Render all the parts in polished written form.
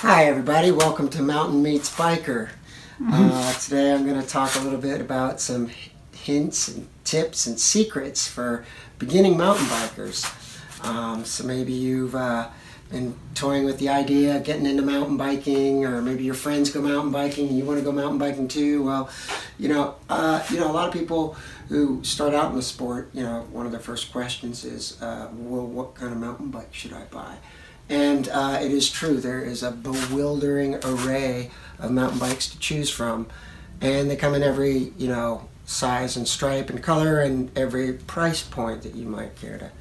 Hi everybody, welcome to Mountain Meets Biker. Today I'm going to talk a little bit about some hints and tips and secrets for beginning mountain bikers. So maybe you've been toying with the idea of getting into mountain biking, or maybe your friends go mountain biking and you want to go mountain biking too. Well, a lot of people who start out in the sport, one of their first questions is, well, what kind of mountain bike should I buy? And it is true, there is a bewildering array of mountain bikes to choose from, and they come in every size and stripe and color and every price point that you might care to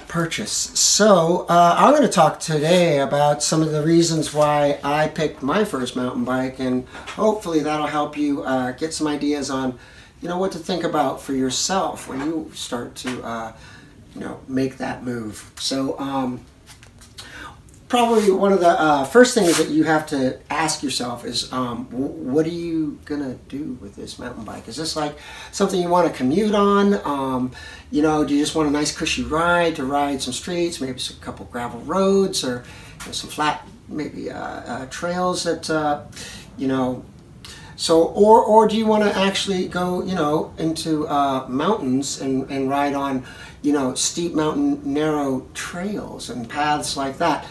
purchase. So I'm going to talk today about some of the reasons why I picked my first mountain bike, and hopefully that'll help you get some ideas on what to think about for yourself when you start to make that move. So probably one of the first things that you have to ask yourself is, what are you gonna do with this mountain bike? Is this like something you want to commute on? Do you just want a nice cushy ride to ride some streets, maybe a couple gravel roads, or some flat maybe trails that So, or do you want to actually go into mountains and ride on steep mountain narrow trails and paths like that?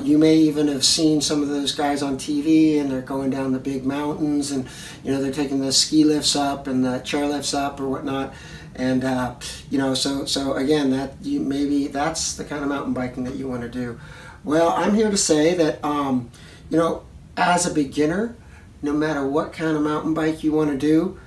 You may even have seen some of those guys on TV, and they're going down the big mountains, and they're taking the ski lifts up and the chair lifts up or whatnot, and so again, maybe that's the kind of mountain biking that you want to do. Well, I'm here to say that as a beginner, no matter what kind of mountain bike you want to do,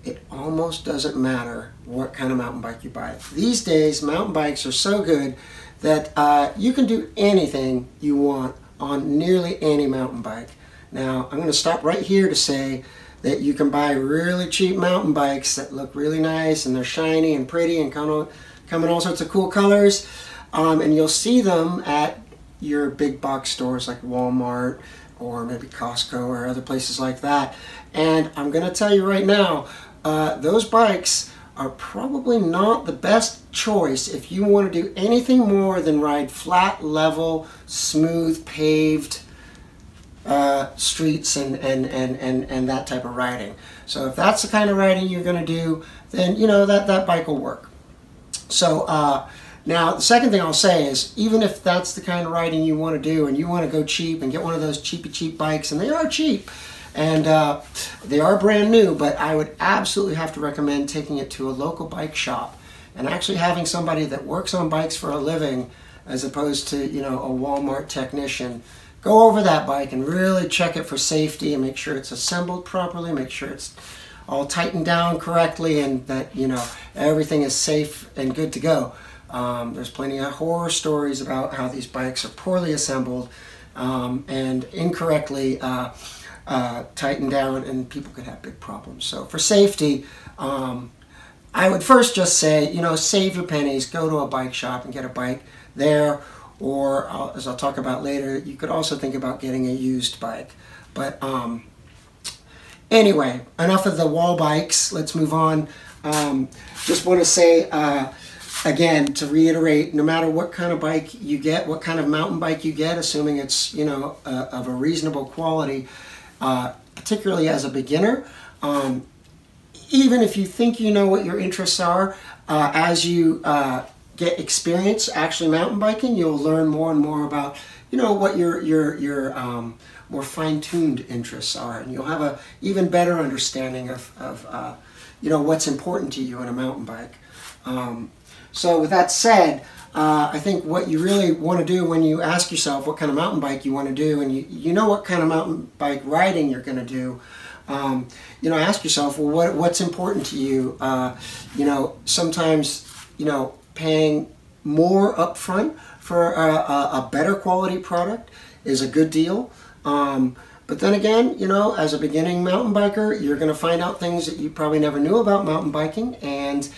it almost doesn't matter what kind of mountain bike you buy. These days, mountain bikes are so good that you can do anything you want on nearly any mountain bike. Now, I'm going to stop right here to say that you can buy really cheap mountain bikes that look really nice, and they're shiny and pretty and come in all sorts of cool colors, and you'll see them at your big box stores like Walmart or maybe Costco or other places like that. And I'm going to tell you right now, those bikes are probably not the best choice if you want to do anything more than ride flat, level, smooth, paved streets and that type of riding. So if that's the kind of riding you're going to do, then that bike will work. So now the second thing I'll say is, even if that's the kind of riding you want to do and you want to go cheap and get one of those cheap bikes, and they are cheap, and they are brand new, but I would absolutely have to recommend taking it to a local bike shop and actually having somebody that works on bikes for a living, as opposed to a Walmart technician, go over that bike and really check it for safety and make sure it's assembled properly, make sure it's all tightened down correctly, and that everything is safe and good to go. There's plenty of horror stories about how these bikes are poorly assembled and incorrectly tightened down, and people could have big problems. So for safety, I would first just say, save your pennies, go to a bike shop and get a bike there, or as I'll talk about later, you could also think about getting a used bike. But anyway, enough of the wall bikes, let's move on. Just want to say, again, to reiterate, no matter what kind of bike you get, what kind of mountain bike you get, assuming it's of a reasonable quality, particularly as a beginner, even if you think you know what your interests are, as you get experience actually mountain biking, you'll learn more and more about what your more fine-tuned interests are, and you'll have a even better understanding of what's important to you in a mountain bike. So with that said, I think what you really want to do when you ask yourself what kind of mountain bike you want to do, and you know what kind of mountain bike riding you're going to do, ask yourself, well, what's important to you? Sometimes, paying more upfront for a better quality product is a good deal. But then again, as a beginning mountain biker, you're going to find out things that you probably never knew about mountain biking, and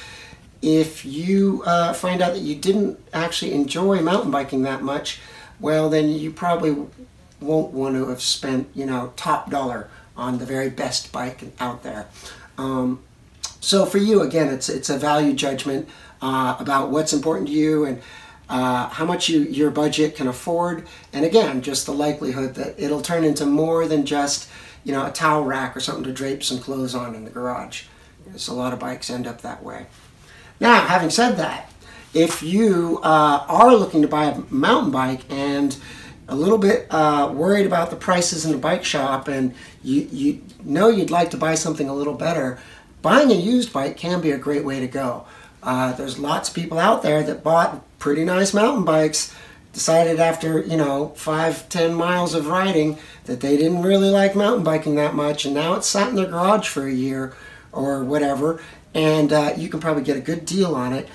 if you find out that you didn't actually enjoy mountain biking that much, well, then you probably won't want to have spent, top dollar on the very best bike out there. So for you, again, it's a value judgment about what's important to you, and how much your budget can afford, and again, just the likelihood that it'll turn into more than just, you know, a towel rack or something to drape some clothes on in the garage. Because a lot of bikes end up that way. Now, having said that, if you are looking to buy a mountain bike and a little bit worried about the prices in the bike shop, and you know you'd like to buy something a little better, buying a used bike can be a great way to go. There's lots of people out there that bought pretty nice mountain bikes, decided after, you know, 5-10 miles of riding that they didn't really like mountain biking that much, and now it's sat in their garage for a year or whatever, and you can probably get a good deal on it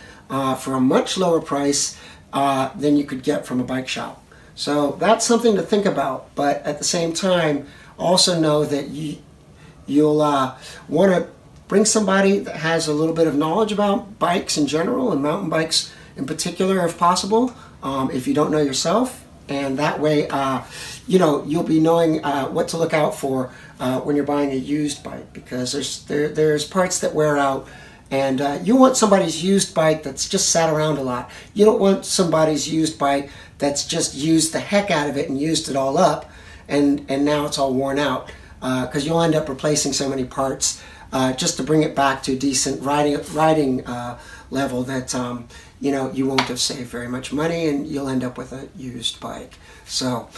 for a much lower price than you could get from a bike shop. So that's something to think about, but at the same time, also know that you'll want to bring somebody that has a little bit of knowledge about bikes in general and mountain bikes in particular, if possible, if you don't know yourself. And that way, you know, you'll be knowing what to look out for when you're buying a used bike, because there's parts that wear out, and you want somebody's used bike that's just sat around a lot. You don't want somebody's used bike that's just used the heck out of it and used it all up, and now it's all worn out, because you'll end up replacing so many parts just to bring it back to a decent riding level that you know, you won't have saved very much money, and you'll end up with a used bike. So